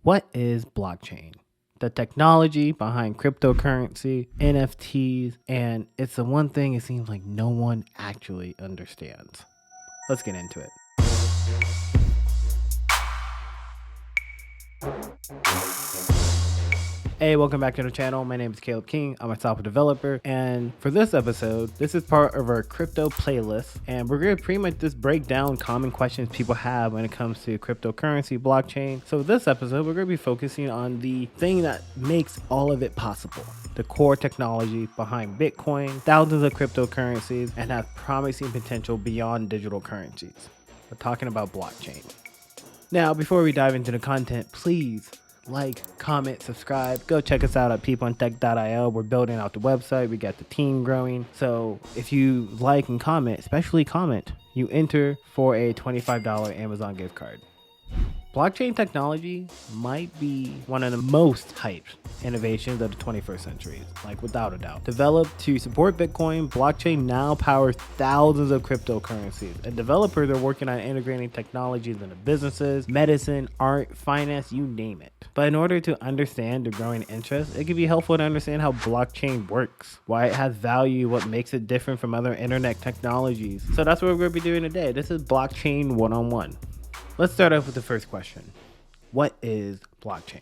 What is blockchain? The technology behind cryptocurrency, NFTs, and it's the one thing it seems like no one actually understands. Let's get into it. Hey, welcome back to the channel. My name is Caleb King. I'm a software developer, and for this episode, this is part of our crypto playlist, and we're going to pretty much just break down common questions people have when it comes to cryptocurrency, blockchain. So this episode, we're going to be focusing on the thing that makes all of it possible. The core technology behind Bitcoin, thousands of cryptocurrencies, and has promising potential beyond digital currencies. We're talking about blockchain. Now, before we dive into the content, please like, comment, subscribe. Go check us out at peopleintech.io. We're building out the website. We got the team growing. So if you like and comment, especially comment, you enter for a $25 Amazon gift card. Blockchain technology might be one of the most hyped innovations of the 21st century, like without a doubt. Developed to support Bitcoin, blockchain now powers thousands of cryptocurrencies, and developers are working on integrating technologies into businesses, medicine, art, finance, you name it. But in order to understand the growing interest, it can be helpful to understand how blockchain works, why it has value, what makes it different from other internet technologies. So that's what we're going to be doing today. This is Blockchain 101. Let's start off with the first question. What is blockchain?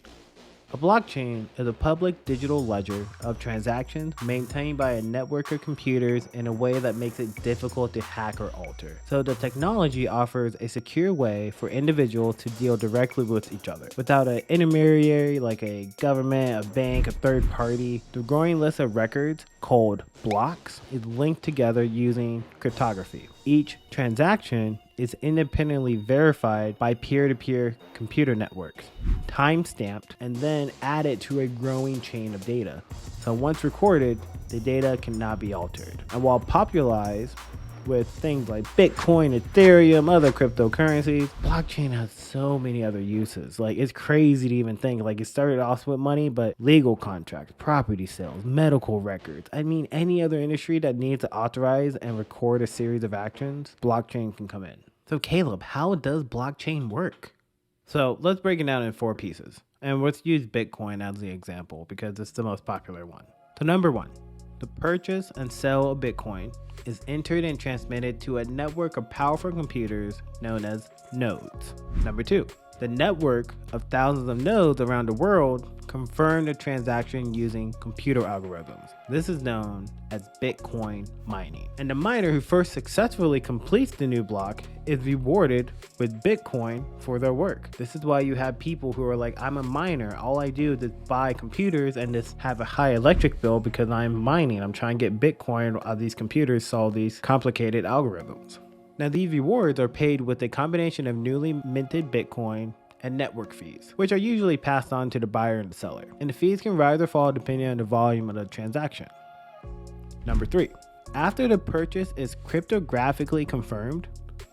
A blockchain is a public digital ledger of transactions maintained by a network of computers in a way that makes it difficult to hack or alter. So the technology offers a secure way for individuals to deal directly with each other without an intermediary like a government, a bank, a third party. The growing list of records, called blocks, is linked together using cryptography. Each transaction is independently verified by peer-to-peer computer networks, time-stamped, and then added to a growing chain of data. So once recorded, the data cannot be altered. And while popularized with things like Bitcoin, Ethereum, other cryptocurrencies, blockchain has so many other uses. Like, it's crazy to even think. Like, it started off with money, but legal contracts, property sales, medical records. I mean, any other industry that needs to authorize and record a series of actions, blockchain can come in. So Caleb, how does blockchain work? So let's break it down in 4 pieces. And let's use Bitcoin as the example because it's the most popular one. So number 1, the purchase and sale of Bitcoin is entered and transmitted to a network of powerful computers known as nodes. Number 2, the network of thousands of nodes around the world confirm the transaction using computer algorithms. This is known as Bitcoin mining. And the miner who first successfully completes the new block is rewarded with Bitcoin for their work. This is why you have people who are like, I'm a miner. All I do is buy computers and just have a high electric bill because I'm mining. I'm trying to get Bitcoin while these computers solve these complicated algorithms. Now, these rewards are paid with a combination of newly minted Bitcoin and network fees, which are usually passed on to the buyer and the seller. And the fees can rise or fall depending on the volume of the transaction. Number 3, after the purchase is cryptographically confirmed,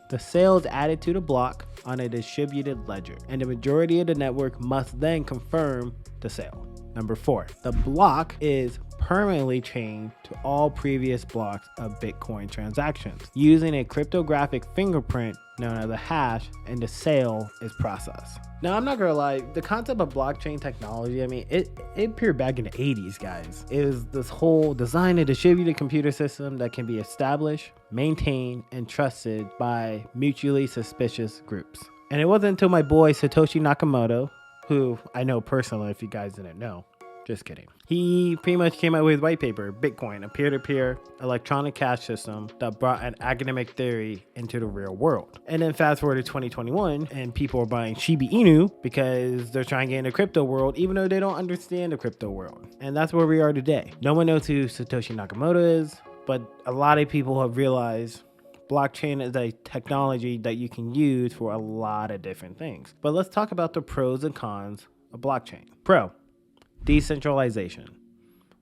the sale is added to the block on a distributed ledger, and the majority of the network must then confirm the sale. Number 4, the block is permanently chained to all previous blocks of Bitcoin transactions using a cryptographic fingerprint known as a hash, and the sale is processed. Now, I'm not gonna lie, the concept of blockchain technology, I mean, it appeared back in the 80s, guys. It was this whole design a distributed computer system that can be established, maintained, and trusted by mutually suspicious groups. And it wasn't until my boy Satoshi Nakamoto, who I know personally if you guys didn't know, just kidding. He pretty much came out with his white paper, Bitcoin, a peer-to-peer electronic cash system that brought an academic theory into the real world. And then fast forward to 2021, and people are buying Shiba Inu because they're trying to get in the crypto world, even though they don't understand the crypto world. And that's where we are today. No one knows who Satoshi Nakamoto is, but a lot of people have realized blockchain is a technology that you can use for a lot of different things. But let's talk about the pros and cons of blockchain. Pro: decentralization.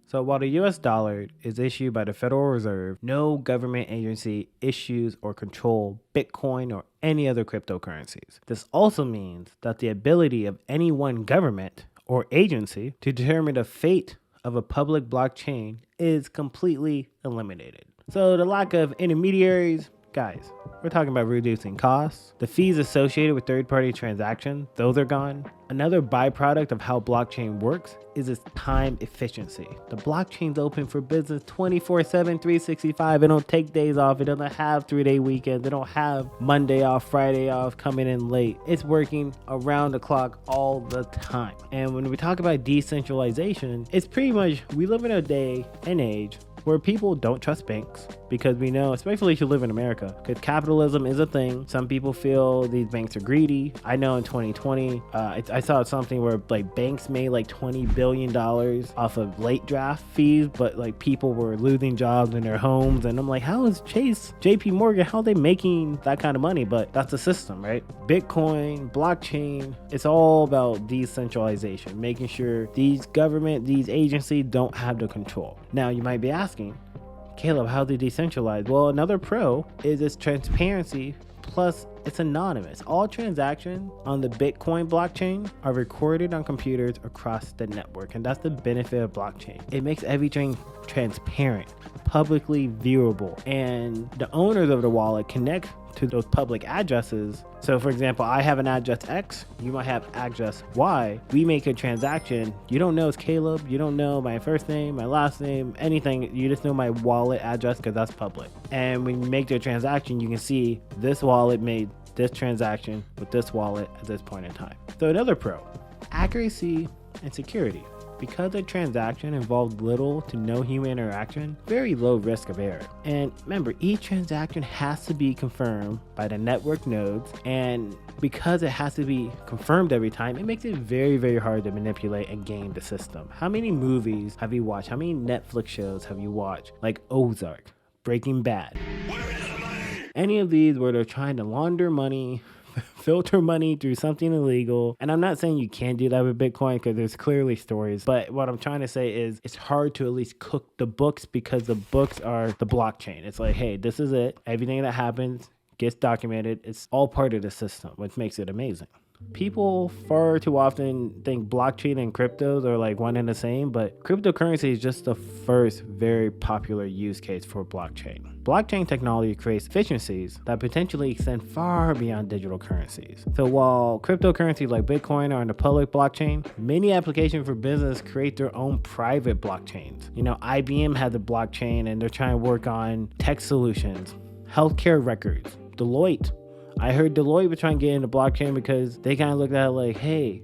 So while the US dollar is issued by the Federal Reserve, no government agency issues or control Bitcoin or any other cryptocurrencies. This also means that the ability of any one government or agency to determine the fate of a public blockchain is completely eliminated. So the lack of intermediaries guys, we're talking about reducing costs. The fees associated with third-party transactions, those are gone. Another byproduct of how blockchain works is its time efficiency. The blockchain's open for business 24/7, 365. It don't take days off. It doesn't have 3-day weekends. It don't have Monday off, Friday off, coming in late. It's working around the clock all the time. And when we talk about decentralization, it's pretty much, we live in a day and age where people don't trust banks, because we know, especially if you live in America, because capitalism is a thing. Some people feel these banks are greedy. I know in 2020, I saw something where like banks made like $20 billion off of late draft fees, but like people were losing jobs in their homes. And I'm like, how is JP Morgan, how are they making that kind of money? But that's the system, right? Bitcoin, blockchain, it's all about decentralization, making sure these agencies don't have the control. Now you might be asking, Caleb, how do they decentralize? Well, another pro is its transparency, plus it's anonymous. All transactions on the Bitcoin blockchain are recorded on computers across the network, and that's the benefit of blockchain. It makes everything transparent, publicly viewable, and the owners of the wallet connect to those public addresses. So for example, I have an address X, you might have address Y. We make a transaction, you don't know it's Caleb, you don't know my first name, my last name, anything, you just know my wallet address because that's public. And when you make the transaction, you can see this wallet made this transaction with this wallet at this point in time. So another pro, accuracy and security. Because the transaction involved little to no human interaction, very low risk of error. And remember, each transaction has to be confirmed by the network nodes, and because it has to be confirmed every time, it makes it very, very hard to manipulate and game the system. How many movies have you watched? How many Netflix shows have you watched? Like Ozark, Breaking Bad. Any of these where they're trying to launder money, filter money through something illegal. And I'm not saying you can't do that with Bitcoin, because there's clearly stories. But what I'm trying to say is it's hard to at least cook the books, because the books are the blockchain. It's like, hey, this is it. Everything that happens gets documented. It's all part of the system, which makes it amazing. People far too often think blockchain and cryptos are like one and the same, but cryptocurrency is just the first very popular use case for blockchain. Blockchain technology creates efficiencies that potentially extend far beyond digital currencies. So while cryptocurrencies like Bitcoin are on the public blockchain, many applications for business create their own private blockchains. You know, IBM has a blockchain and they're trying to work on tech solutions, healthcare records, Deloitte. I heard Deloitte was trying to get into blockchain because they kind of looked at it like, hey,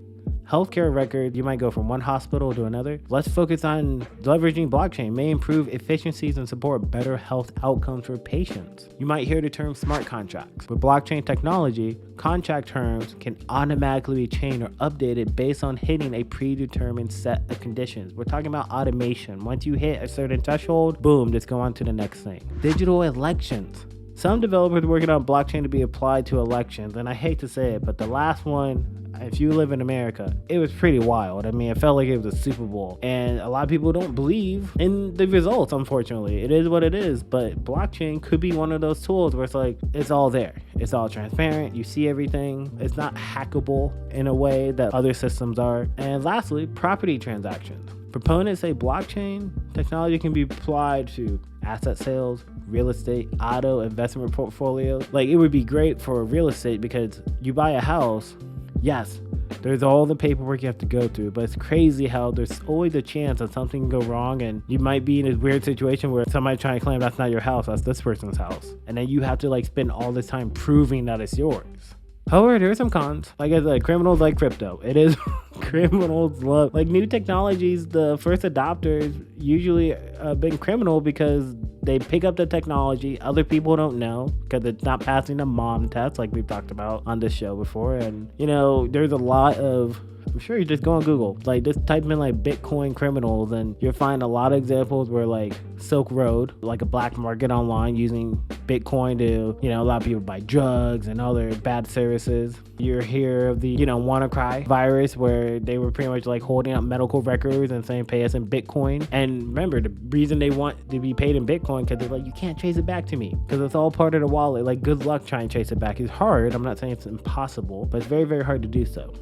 healthcare record, you might go from one hospital to another. Let's focus on leveraging blockchain, may improve efficiencies and support better health outcomes for patients. You might hear the term smart contracts. With blockchain technology, contract terms can automatically be changed or updated based on hitting a predetermined set of conditions. We're talking about automation. Once you hit a certain threshold, boom, just go on to the next thing. Digital elections. Some developers are working on blockchain to be applied to elections, and I hate to say it, but the last one, if you live in America, it was pretty wild. I mean, it felt like it was a Super Bowl, and a lot of people don't believe in the results, unfortunately. It is what it is, but blockchain could be one of those tools where it's like, it's all there. It's all transparent. You see everything. It's not hackable in a way that other systems are. And lastly, property transactions. Proponents say blockchain technology can be applied to asset sales, real estate, auto, investment portfolios. Like, it would be great for real estate because you buy a house, yes, there's all the paperwork you have to go through, but it's crazy how there's always a chance that something can go wrong and you might be in a weird situation where somebody trying to claim that's not your house, that's this person's house. And then you have to like spend all this time proving that it's yours. However, there are some cons. Like I said, criminals like crypto. It is criminals love like new technologies. The first adopters usually been criminal because they pick up the technology. Other people don't know because it's not passing the mom test like we've talked about on this show before. And you know, there's a lot of, I'm sure you just go on Google, like just type in like Bitcoin criminals and you'll find a lot of examples where like Silk Road, like a black market online using Bitcoin to, you know, a lot of people buy drugs and other bad services. You hear of the, you know, WannaCry virus where they were pretty much like holding up medical records and saying pay us in Bitcoin. And remember, the reason they want to be paid in Bitcoin because they're like, you can't trace it back to me because it's all part of the wallet. Like, good luck trying to trace it back. It's hard. I'm not saying it's impossible, but it's very, very hard to do so.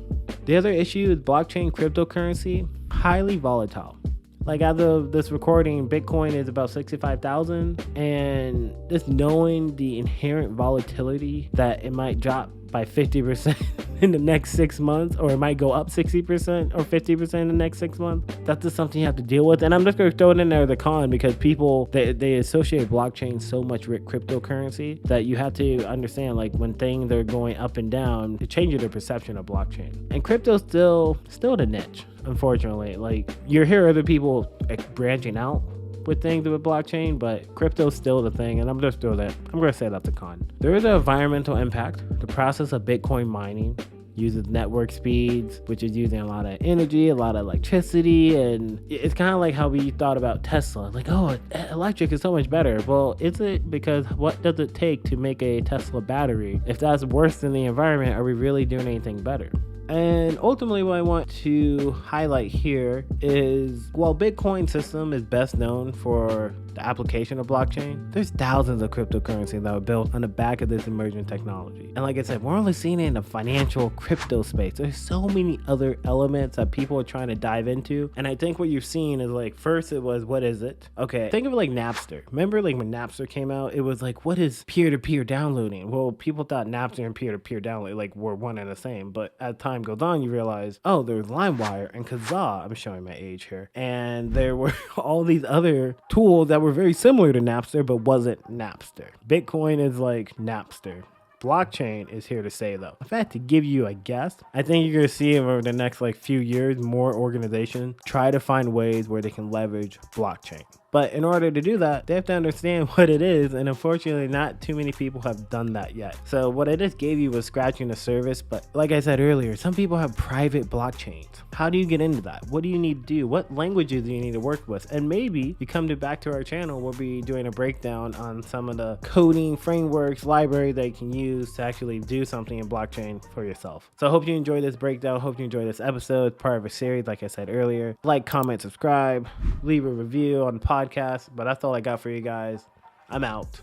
The other issue is blockchain cryptocurrency, highly volatile. Like as of this recording, Bitcoin is about 65,000, and just knowing the inherent volatility that it might drop by 50% in the next 6 months, or it might go up 60% or 50% in the next 6 months. That's just something you have to deal with. And I'm just going to throw it in there as a con, because people, they associate blockchain so much with cryptocurrency that you have to understand, like, when things are going up and down, it changes their perception of blockchain. And crypto's still the niche, unfortunately. Like, you hear other people branching out with things with blockchain, but crypto's still the thing, and I'm going to say that's a con. There is an environmental impact. The process of Bitcoin mining uses network speeds, which is using a lot of energy, a lot of electricity, and it's kind of like how we thought about Tesla. Like, oh, electric is so much better. Well, is it? Because what does it take to make a Tesla battery? If that's worse than the environment, are we really doing anything better? And ultimately, what I want to highlight here is, while Bitcoin system is best known for the application of blockchain, there's thousands of cryptocurrencies that were built on the back of this emerging technology. And like I said, we're only seeing it in the financial crypto space. There's so many other elements that people are trying to dive into. And I think what you're seeing is, like, first it was, what is it? Okay, think of it like Napster. Remember, like, when Napster came out, it was like, what is peer-to-peer downloading? Well, people thought Napster and peer-to-peer download were one and the same. But as time goes on, you realize, oh, there's LimeWire and Kazaa. I'm showing my age here. And there were all these other tools that were very similar to Napster, but wasn't Napster. Bitcoin is like Napster. Blockchain is here to stay, though. If I had to give you a guess, I think you're going to see over the next few years, more organizations try to find ways where they can leverage blockchain. But in order to do that, they have to understand what it is, and unfortunately, not too many people have done that yet. So what I just gave you was scratching the surface, but like I said earlier, some people have private blockchains. How do you get into that? What do you need to do? What languages do you need to work with? And maybe you come back to our channel, we'll be doing a breakdown on some of the coding frameworks, libraries that you can use to actually do something in blockchain for yourself. So I hope you enjoy this breakdown. Hope you enjoy this episode, part of a series, like I said earlier. Like, comment, subscribe, leave a review on the podcast. But that's all I got for you guys. I'm out.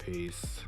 Peace.